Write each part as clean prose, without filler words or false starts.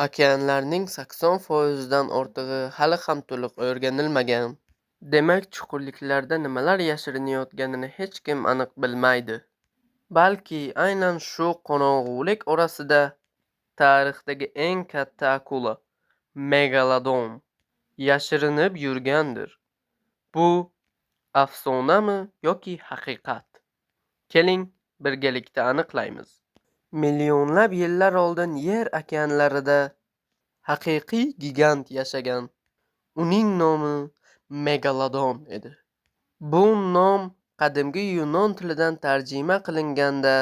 Okeanlarning 80% dan ortig'i hali ham to'liq o'rganilmagan. Demak, chuqurliklarda nimalar yashirinayotganini hech kim aniq bilmaydi. Balki aynan shu qorong'ulik orasida tarixdagi eng katta akula Megalodon yashirinib yurgandir. Bu afsonami yoki haqiqat? Keling, birgalikda aniqlaymiz. Millionlab yillar oldin yer okeanlarida haqiqiy gigant yashagan. Uning nomi Megalodon edi. Bu nom qadimgi Yunon tilidan tarjima qilinganda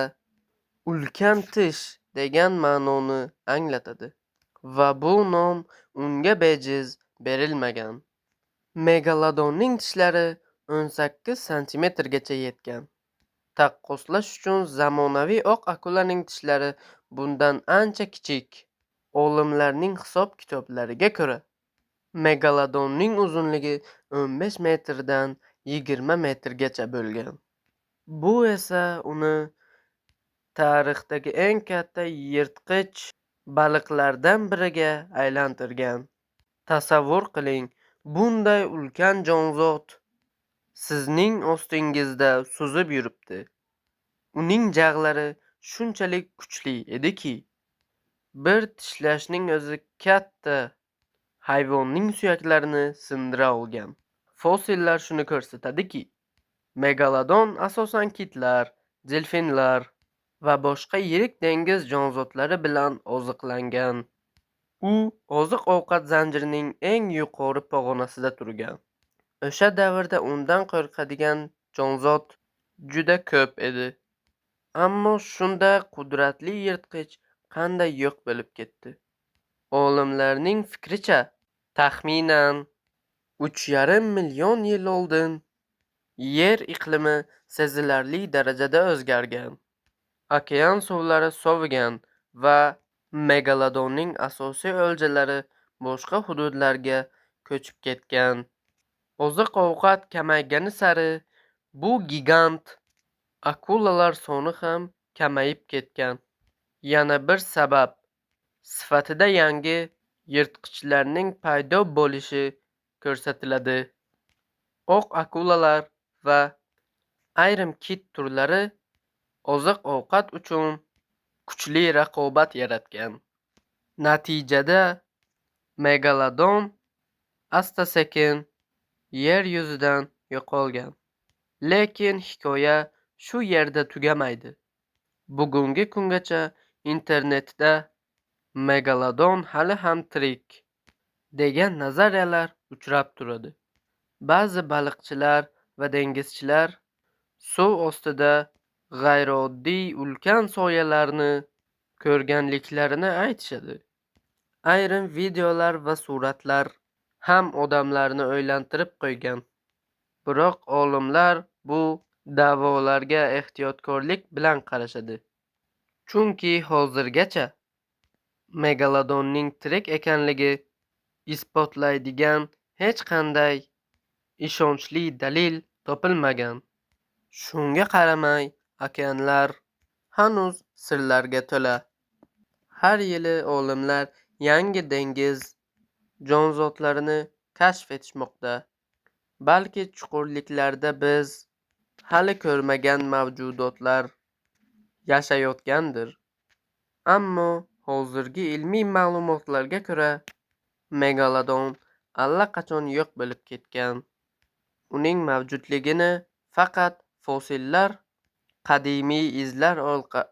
ulkan tish degan ma'noni anglatadi va bu nom unga bejiz berilmagan. Megalodonning tishlari 18 santimetrgacha yetgan. Taqqoslash uchun zamonaviy oq akulaning tishlari bundan ancha kichik. Olimlarning hisob-kitoblariga ko'ra, Megalodonning uzunligi 15 metrdan 20 metrgacha bo'lgan. Bu esa uni tarixdagi eng katta yirtqich baliqlardan biriga aylantirgan. Tasavvur qiling, bunday ulkan jonzot sizning ostingizda suzib yuribdi. Uning jag'lari shunchalik kuchli ediki, bir tishlashning o'zi katta hayvonning suyaklarini sindira olgan. Fosillar shuni ko'rsatadiki, Megalodon asosan kitlar, delfinlar va boshqa yirik dengiz jonzotlari bilan oziqlangan. U oziq-ovqat zanjirining eng yuqori pog'onasida turgan. O'sha davrda undan qo'rqadigan jonzot juda ko'p edi. Ammo shunda qudratli yirtqich qanday yo'q bo'lib ketdi? Olimlarning fikricha, taxminan 3,5 million yil oldin yer iqlimi sezilarli darajada o'zgargan. Okean suvlari sovigan va Megalodonning asosiy o'ljalari boshqa hududlarga ko'chib ketgan. Oziq-ovqat kamaygani sari bu gigant akulalar soni ham kamayib ketgan. Yana bir sabab sifatida yangi yirtqichlarning paydo bo'lishi ko'rsatiladi. Oq akulalar va ayrim kit turlari oziq-ovqat uchun kuchli raqobat yaratgan. Natijada Megalodon asta-sekin yer yuzidan yo'qolgan. Lekin hikoya shu yerda tugamaydi. Bugungi kungacha internetda Megalodon hali ham tirik degan nazariyalar uchrab turadi. Ba'zi baliqchilar va dengizchilar suv ostida g'ayrioddiy ulkan soyalarni ko'rganliklarini aytishadi. Ayrim videolar va suratlar ham odamlarni o'ylantirib qo'ygan. Biroq olimlar bu da'volarga ehtiyotkorlik bilan qarashadi. Chunki hozirgacha Megalodonning tirik ekanligi isbotlaydigan hech qanday ishonchli dalil topilmagan. Shunga qaramay, okeanlar hanuz sirlarga to'la. Har yili olimlar yangi dengiz jonzotlarini kashf etishmoqda. Balki chuqurliklarda biz hali ko'rmagan mavjudotlar yashayotgandir. Ammo hozirgi ilmiy ma'lumotlarga ko'ra, Megalodon allaqachon yo'q bo'lib ketgan. Uning mavjudligini faqat fosillar, qadimiy izlar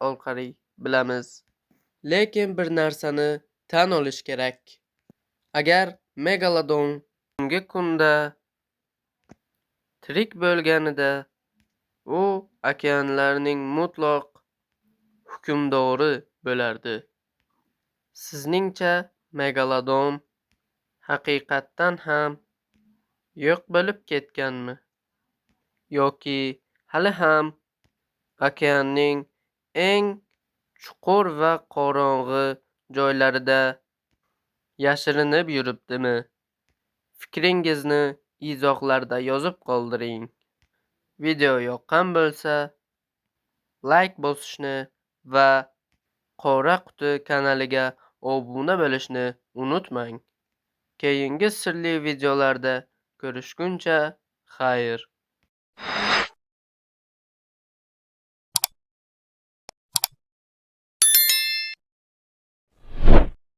orqali bilamiz. Lekin bir narsani tan olish kerak. Agar Megalodon bugungi kunda tirik bo'lganida, u okeanlarning mutlaq hukmdori bo'lardi. Sizningcha Megalodon haqiqatdan ham yo'q bo'lib ketganmi? Yoki hali ham okeanning eng chuqur va qorong'i joylarida yashirinib yuribdimi? Fikringizni izohlarda yozib qoldiring. Video yoqqan bo'lsa, like bosishni va Qora quti kanaliga obuna bo'lishni unutmang. Keyingi sirli videolarda ko'rishguncha xayr.